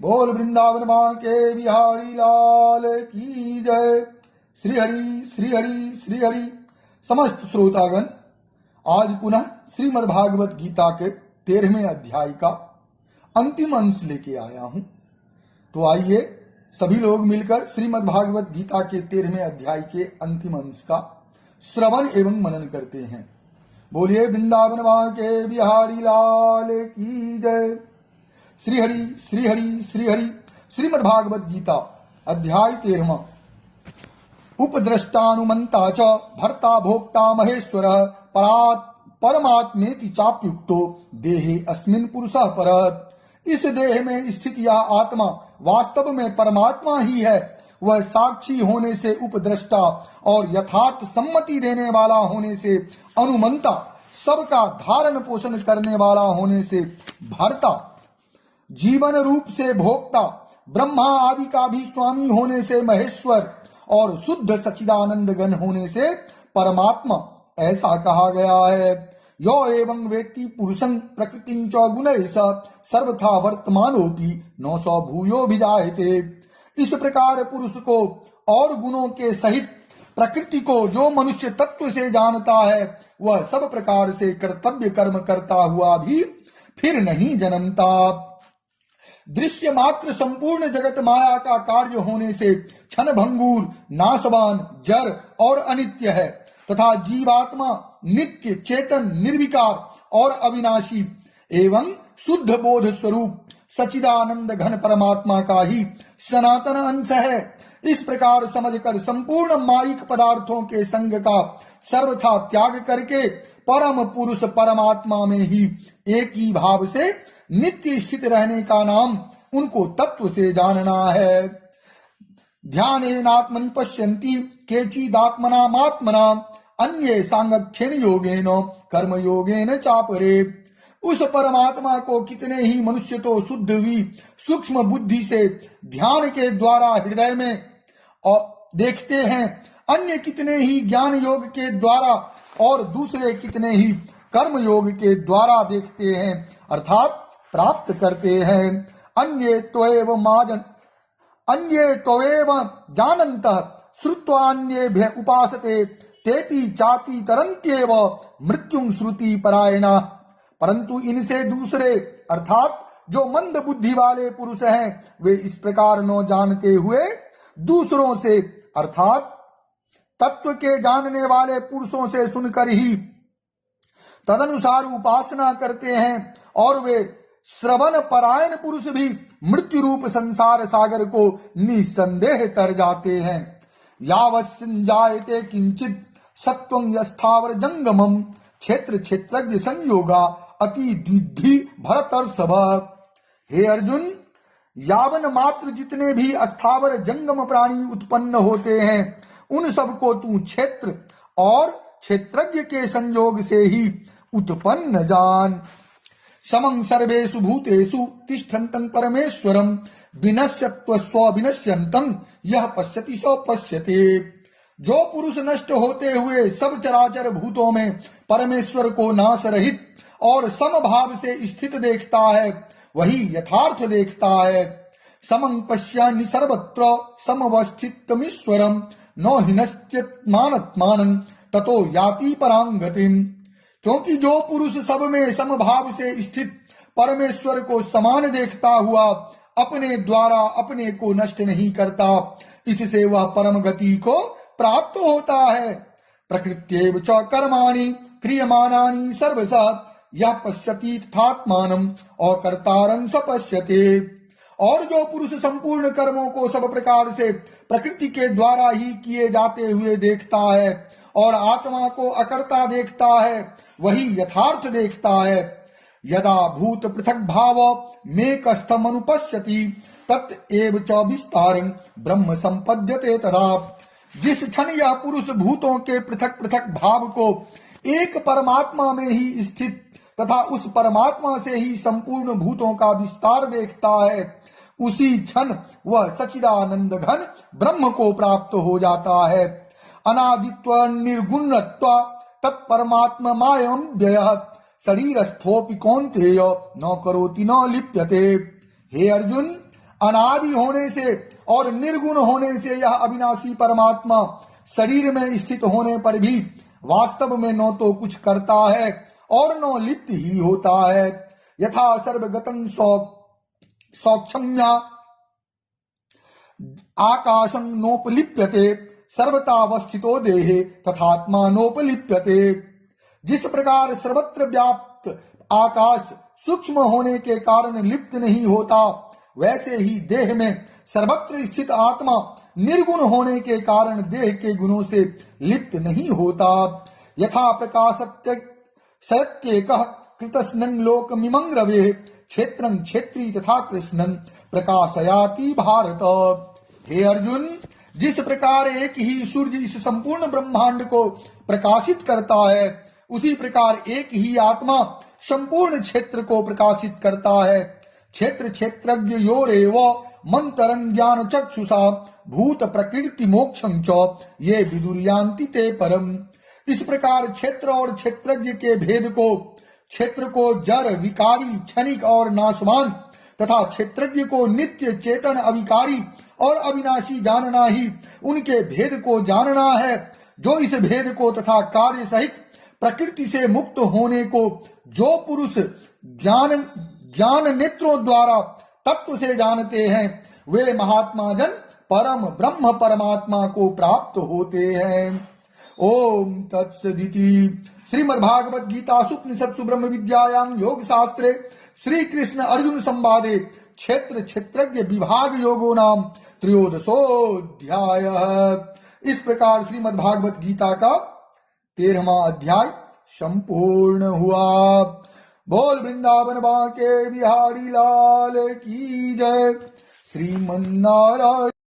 बोल वृंदावन माँ के बिहारी लाल की जय। श्री हरि श्री हरि श्री हरि। समस्त श्रोतागण, आज पुनः श्रीमद् भागवत गीता के 13वें अध्याय का अंतिम अंश लेके आया हूं। तो आइए सभी लोग मिलकर श्रीमद् भागवत गीता के 13वें अध्याय के अंतिम अंश का श्रवण एवं मनन करते हैं। बोलिए वृंदावन माँ के बिहारी लाल की जय। श्री हरि श्री हरि श्री हरि। श्रीमद् भागवत गीता अध्याय 13। उपद्रष्टानुमंता च भर्ता भोक्ता महेश्वर परमात्मेति चाप्युक्तो देहे अस्मिन् पुरुषः परः। इस देह में स्थित यह आत्मा वास्तव में परमात्मा ही है। वह साक्षी होने से उपद्रष्टा और यथार्थ सम्मति देने वाला होने से अनुमंता, सबका धारण पोषण करने वाला होने से भर्ता, जीवन रूप से भोक्ता, ब्रह्मा आदि का भी स्वामी होने से महेश्वर और शुद्ध सच्चिदानंद घन होने से परमात्मा ऐसा कहा गया है। यो एवं व्यक्ति पुरुषं प्रकृतिं च गुणैः सर्वथा वर्तमानोऽपि न स भूयो भिजायते। इस प्रकार पुरुष को और गुणों के सहित प्रकृति को जो मनुष्य तत्व से जानता है, वह सब प्रकार से कर्तव्य कर्म करता हुआ भी फिर नहीं जन्मता। दृश्य मात्र संपूर्ण जगत माया का कार्य होने से क्षण भंगुर, नाशवान, जड़ और अनित्य है तथा जीवात्मा नित्य, चेतन, निर्विकार और अविनाशी एवं शुद्ध बोध स्वरूप सच्चिदानंद घन परमात्मा का ही सनातन अंश है। इस प्रकार समझकर संपूर्ण मायिक पदार्थों के संग का सर्वथा त्याग करके परम पुरुष परमात्मा में ही एक ही भाव से नित्य स्थित रहने का नाम उनको तत्व से जानना है। ध्यानेनात्मनि पश्यन्ति केचिदात्मनामात्मना अन्ये सांगख्येन योगेन कर्म योगेन चापरे। उस परमात्मा को कितने ही मनुष्य तो शुद्ध भी सूक्ष्म बुद्धि से ध्यान के द्वारा हृदय में देखते हैं, अन्य कितने ही ज्ञान योग के द्वारा और दूसरे कितने ही कर्म योग के द्वारा देखते हैं अर्थात प्राप्त करते हैं। अन्ये त्वेव जानन्तः श्रुत्वान्येभ्य उपासते तेपि चाति तरन्त्येव मृत्युं श्रुति परायणा। परंतु इनसे दूसरे अर्थात जो मंद बुद्धि वाले पुरुष हैं, वे इस प्रकार न जानते हुए दूसरों से अर्थात तत्व के जानने वाले पुरुषों से सुनकर ही तदनुसार उपासना करते हैं, और वे श्रवण परायण पुरुष भी मृत्यु रूप संसार सागर को निसंदेह तर जाते हैं। यावत् संजायते किंचित सत्वं यस्थावर जंगमम क्षेत्र क्षेत्रज्ञ संयोगा अति द्विधि भरतर्षभ। हे अर्जुन, यावन मात्र जितने भी अस्थावर जंगम प्राणी उत्पन्न होते हैं, उन सबको तू क्षेत्र और क्षेत्रज्ञ के संयोग से ही उत्पन्न जान। समं सर्वेषु भूतेषु तिष्ठन्तं परमेश्वरं विनश्यत्व स्वविनश्यन्तं यः पश्यति स पश्यते। जो पुरुष नष्ट होते हुए सब चराचर भूतों में परमेश्वर को नाश रहित और समभाव से स्थित देखता है, वही यथार्थ देखता है। समं पश्यामि सर्वत्र समवस्थितमीश्वरं न हिनश्चित्मानत्मानं ततो याति परां गतिम्। क्योंकि जो पुरुष सब में समभाव से स्थित परमेश्वर को समान देखता हुआ अपने द्वारा अपने को नष्ट नहीं करता, इससे वह परम गति को प्राप्त होता है। प्रकृत्यैव च कर्माणि क्रियमाणानि सर्वशः यः पश्यति तथात्मानं अकर्तारं स पश्यते। और जो पुरुष संपूर्ण कर्मों को सब प्रकार से प्रकृति के द्वारा ही किए जाते हुए देखता है और आत्मा को अकर्ता देखता है, वही यथार्थ देखता है। यदा भूत पृथक भाव में कस्थम अनुपश्यति तत् एव च विस्तारं ब्रह्म संपद्यते तदा। जिस क्षण यह पुरुष भूतों के पृथक पृथक भाव को एक परमात्मा में ही स्थित तथा उस परमात्मा से ही संपूर्ण भूतों का विस्तार देखता है, उसी क्षण वह सच्चिदानंद घन ब्रह्म को प्राप्त हो जाता है। अनादित्व निर्गुणत्व तत्परमात्ममायं व्ययः शरीरस्थोपि कौन्तेय न करोति न लिप्यते। हे अर्जुन, अनादि होने से और निर्गुण होने से यह अविनाशी परमात्मा शरीर में स्थित होने पर भी वास्तव में न तो कुछ करता है और न लिप्त ही होता है। यथा सर्वगतं सौक्षम्या आकाशं नोपलिप्यते सर्वतावस्थितो देहे तथात्मा नोपलिप्यते। जिस प्रकार सर्वत्र व्याप्त आकाश सूक्ष्म होने के कारण लिप्त नहीं होता, वैसे ही देह में सर्वत्र स्थित आत्मा निर्गुण होने के कारण देह के गुणों से लिप्त नहीं होता। यथा प्रकाशत्य सत्येकः कृतस्नं लोकमिमं रवेः क्षेत्रं क्षेत्री तथा कृष्णं प्रकाशयाति भारत। हे अर्जुन, जिस प्रकार एक ही सूर्य इस संपूर्ण ब्रह्मांड को प्रकाशित करता है, उसी प्रकार एक ही आत्मा संपूर्ण क्षेत्र को प्रकाशित करता है। क्षेत्र क्षेत्रज्ञ योरेव मंतरं ज्ञान चक्षुषा भूत प्रकृति मोक्षं च ये विदुर्यान्ति ते परम। इस प्रकार क्षेत्र और क्षेत्रज्ञ के भेद को, क्षेत्र को जड़ विकारी क्षणिक और नाशवान तथा क्षेत्रज्ञ को नित्य चेतन अविकारी और अविनाशी जानना ही उनके भेद को जानना है। जो इस भेद को तथा कार्य सहित प्रकृति से मुक्त होने को जो पुरुष ज्ञान नेत्रों द्वारा तत्व से जानते हैं, वे महात्मा जन परम ब्रह्म परमात्मा को प्राप्त होते हैं। ओम तत्सदिति। श्रीमद्भागवत गीता उपनिषत्सु ब्रह्म विद्यायां योग शास्त्रे श्री कृष्ण अर्जुन संवादे क्षेत्र क्षेत्रज्ञ विभाग योगो नाम त्रयोदशोऽध्याय। इस प्रकार श्रीमद्भागवत गीता का 13वां अध्याय संपूर्ण हुआ। बोल वृंदावन बांके बिहारी लाल की जय। श्रीमन्नारायण।